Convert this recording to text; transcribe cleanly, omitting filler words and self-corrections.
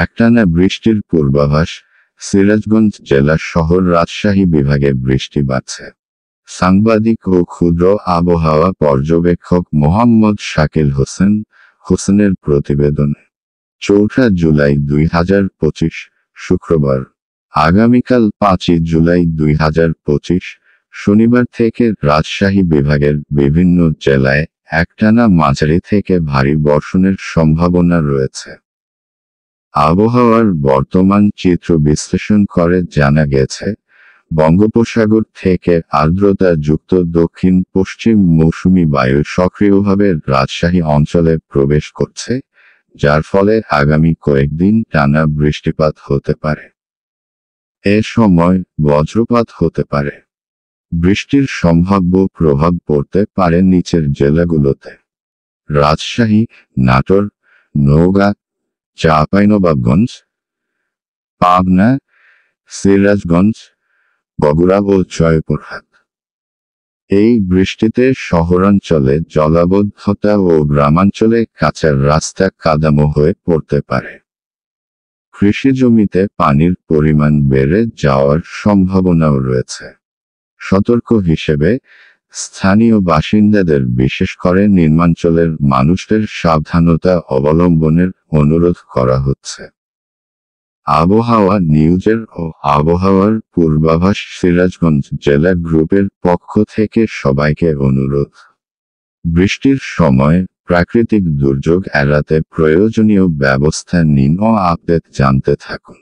একটানা বৃষ্টির পূর্বাভাস। সিরাজগঞ্জ জেলা শহর রাজশাহী বিভাগে বৃষ্টি বাড়ছে। সাংবাদিক ও ক্ষুদ্র আবহাওয়া পর্যবেক্ষক মোহাম্মদ শাকিল হোসেনের প্রতিবেদনে। 4 জুলাই 2025 শুক্রবার। আগামীকাল 5 জুলাই 2025 শনিবার থেকে রাজশাহী বিভাগের বিভিন্ন জেলায় একটানা মাঝারি থেকে ভারী বর্ষণের সম্ভাবনা রয়েছে। আবহাওয়ার বর্তমান চিত্র বিশ্লেষণ করে জানা গেছে, বঙ্গোপসাগর থেকে আর্দ্রতা যুক্ত দক্ষিণ পশ্চিম মৌসুমি বায়ু সক্রিয়ভাবে রাজশাহী অঞ্চলে প্রবেশ করছে, যার ফলে আগামী কয়েকদিন টানা বৃষ্টিপাত হতে পারে। এ সময় বজ্রপাত হতে পারে। বৃষ্টির সম্ভাব্য প্রভাব পড়তে পারে নিচের জেলাগুলোতে: রাজশাহী, নাটোর, নওগাঁ, চাঁপাইনবাবগঞ্জ, পাবনা, সিরাজগঞ্জ, বগুড়া ও জয়পুরহাট। এই বৃষ্টিতে শহরাঞ্চলে জলাবদ্ধতা ও গ্রামাঞ্চলে কাঁচা রাস্তা কাদামো হয়ে পড়তে পারে। কৃষিজমিতে পানির পরিমাণ বেড়ে যাওয়ার সম্ভাবনাও রয়েছে। সতর্ক হিসেবে স্থানীয় বাসিন্দাদের, বিশেষ করে নিম্নাঞ্চলের মানুষদের সাবধানতা অবলম্বনের অনুরোধ করা হচ্ছে। আবহাওয়া নিউজের ও আবহাওয়ার পূর্বাভাস সিরাজগঞ্জ জেলা গ্রুপের পক্ষ থেকে সবাইকে অনুরোধ। বৃষ্টির সময় প্রাকৃতিক দুর্যোগ এড়াতে প্রয়োজনীয় ব্যবস্থা নিন ও আপডেট জানতে থাকুন।